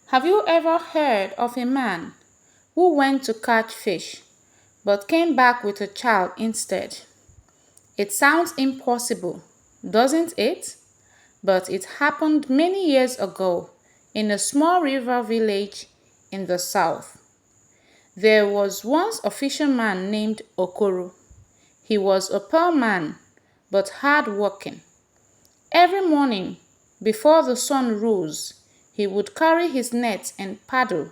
Have you ever heard of a man who went to catch fish but came back with a child instead? It sounds impossible, doesn't it? But it happened many years ago in a small river village in the south. There was once a fisherman named Okoro. He was a poor man but hard-working. Every morning, before the sun rose, he would carry his net and paddle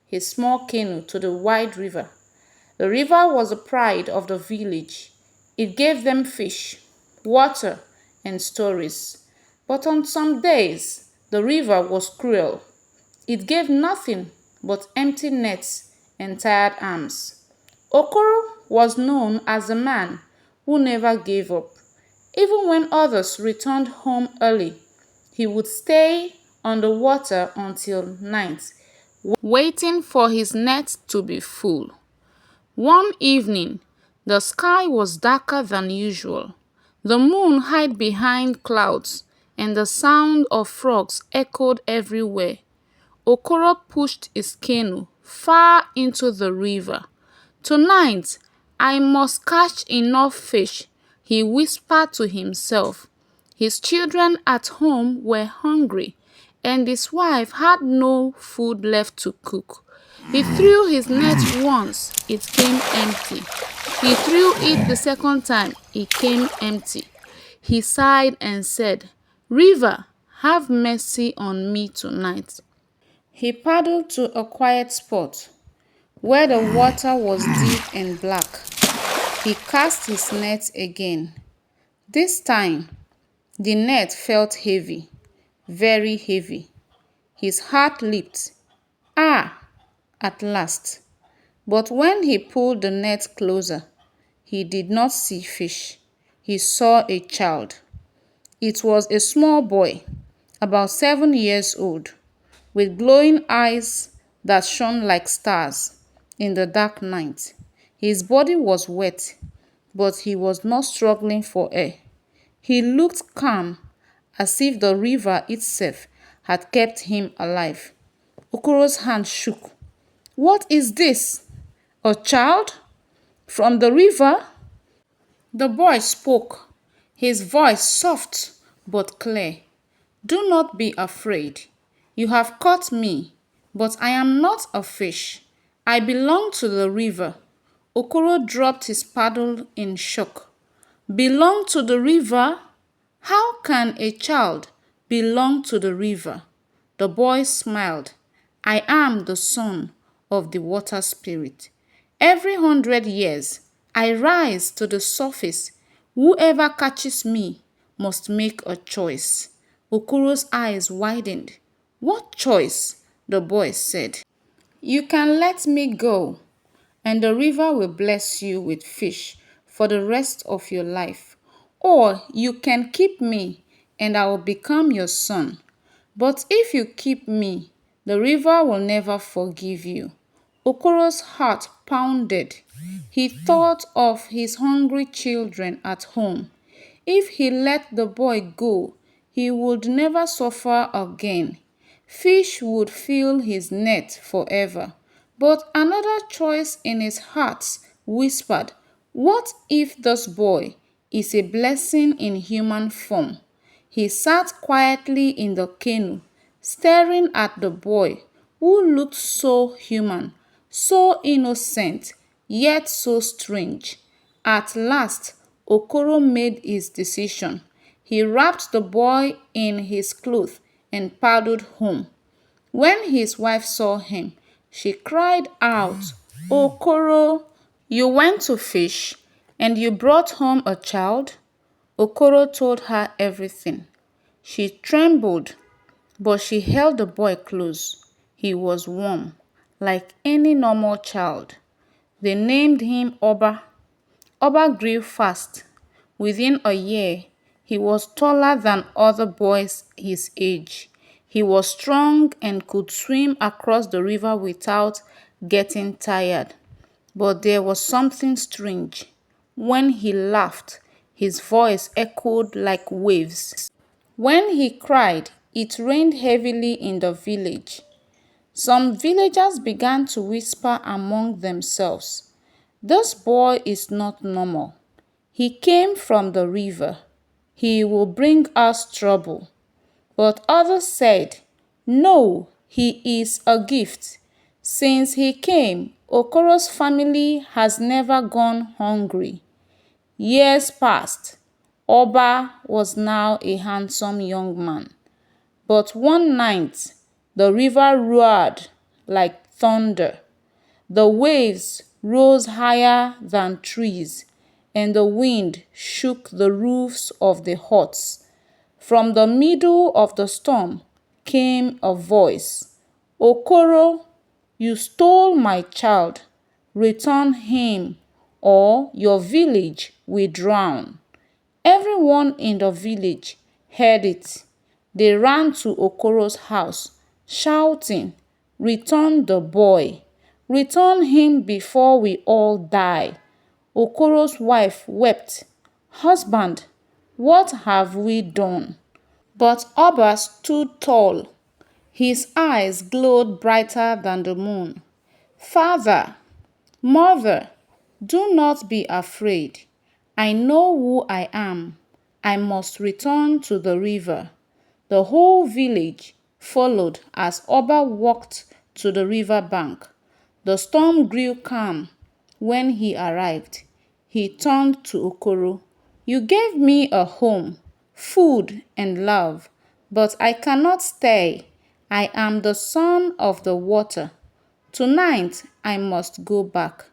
his small canoe to the wide river. The river was the pride of the village. It gave them fish, water, and stories. But on some days, the river was cruel. It gave nothing but empty nets and tired arms. Okoro was known as the man who never gave up. Even when others returned home early, he would stay on the water until night, waiting for his net to be full. One evening, the sky was darker than usual. The moon hid behind clouds, and the sound of frogs echoed everywhere. Okoro pushed his canoe far into the river. "Tonight, I must catch enough fish," he whispered to himself. His children at home were hungry, and his wife had no food left to cook. He threw his net once, it came empty. He threw it the second time, it came empty. He sighed and said, "River, have mercy on me tonight." He paddled to a quiet spot where the water was deep and black. He cast his net again. This time, the net felt heavy, very heavy. His heart leaped. Ah, at last. But when he pulled the net closer, he did not see fish. He saw a child. It was a small boy, about 7 years old, with glowing eyes that shone like stars in the dark night. His body was wet, but he was not struggling for air. He looked calm, as if the river itself had kept him alive. Okoro's hand shook. "What is this? A child? From the river?" The boy spoke, his voice soft but clear. "Do not be afraid. You have caught me, but I am not a fish. I belong to the river." Okoro dropped his paddle in shock. "Belong to the river? How can a child belong to the river?" The boy smiled. "I am the son of the water spirit. Every 100 years, I rise to the surface. Whoever catches me must make a choice." Okoro's eyes widened. "What choice?" the boy said. "You can let me go, and the river will bless you with fish for the rest of your life. Or you can keep me, and I will become your son. But if you keep me, the river will never forgive you." Okoro's heart pounded. He thought of his hungry children at home. If he let the boy go, he would never suffer again. Fish would fill his net forever. But another choice in his heart whispered, "What if this boy is a blessing in human form?" He sat quietly in the canoe, staring at the boy, who looked so human, so innocent, yet so strange. At last, Okoro made his decision. He wrapped the boy in his cloth and paddled home. When his wife saw him, she cried out, "Okoro, you went to fish and you brought home a child?" Okoro told her everything. She trembled, but she held the boy close. He was warm, like any normal child. They named him Oba. Oba grew fast. Within a year, he was taller than other boys his age. He was strong and could swim across the river without getting tired. But there was something strange. When he laughed, his voice echoed like waves. When he cried, it rained heavily in the village. Some villagers began to whisper among themselves, "This boy is not normal. He came from the river. He will bring us trouble." But others said, "No, he is a gift. Since he came, Okoro's family has never gone hungry." Years passed. Oba was now a handsome young man. But one night, the river roared like thunder. The waves rose higher than trees, and the wind shook the roofs of the huts. From the middle of the storm came a voice. "Okoro, you stole my child. Return him, or your village will drown." Everyone in the village heard it. They ran to Okoro's house, shouting, "Return the boy. Return him before we all die." Okoro's wife wept. "Husband, what have we done?" But Oba stood tall. His eyes glowed brighter than the moon. "Father, mother, do not be afraid. I know who I am. I must return to the river." The whole village followed as Oba walked to the river bank. The storm grew calm when he arrived. He turned to Okoro. "You gave me a home, food, and love, but I cannot stay. I am the son of the water. Tonight I must go back."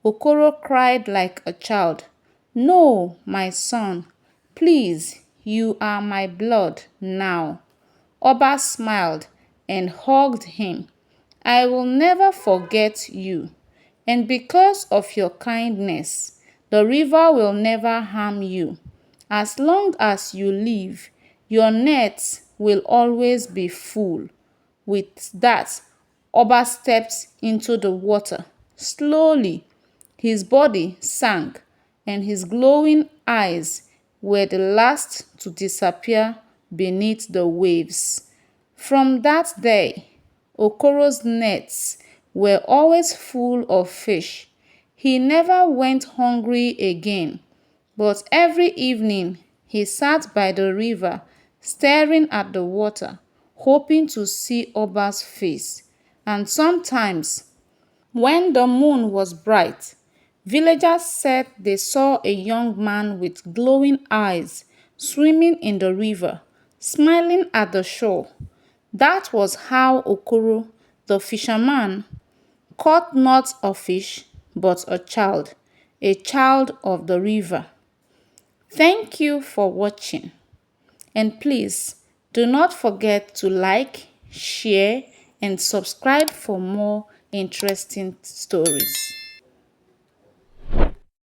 Okoro cried like a child. "No, my son. Please, you are my blood now." Oba smiled and hugged him. "I will never forget you. And because of your kindness, the river will never harm you. As long as you live, your nets will always be full." With that, Oba stepped into the water. Slowly, his body sank, and his glowing eyes were the last to disappear beneath the waves. From that day, Okoro's nets were always full of fish. He never went hungry again, but every evening he sat by the river, staring at the water, hoping to see Oba's face. And sometimes, when the moon was bright, villagers said they saw a young man with glowing eyes swimming in the river, smiling at the shore. That was how Okoro, the fisherman, caught not a fish, but a child of the river. Thank you for watching, and please do not forget to like, share, and subscribe for more interesting stories.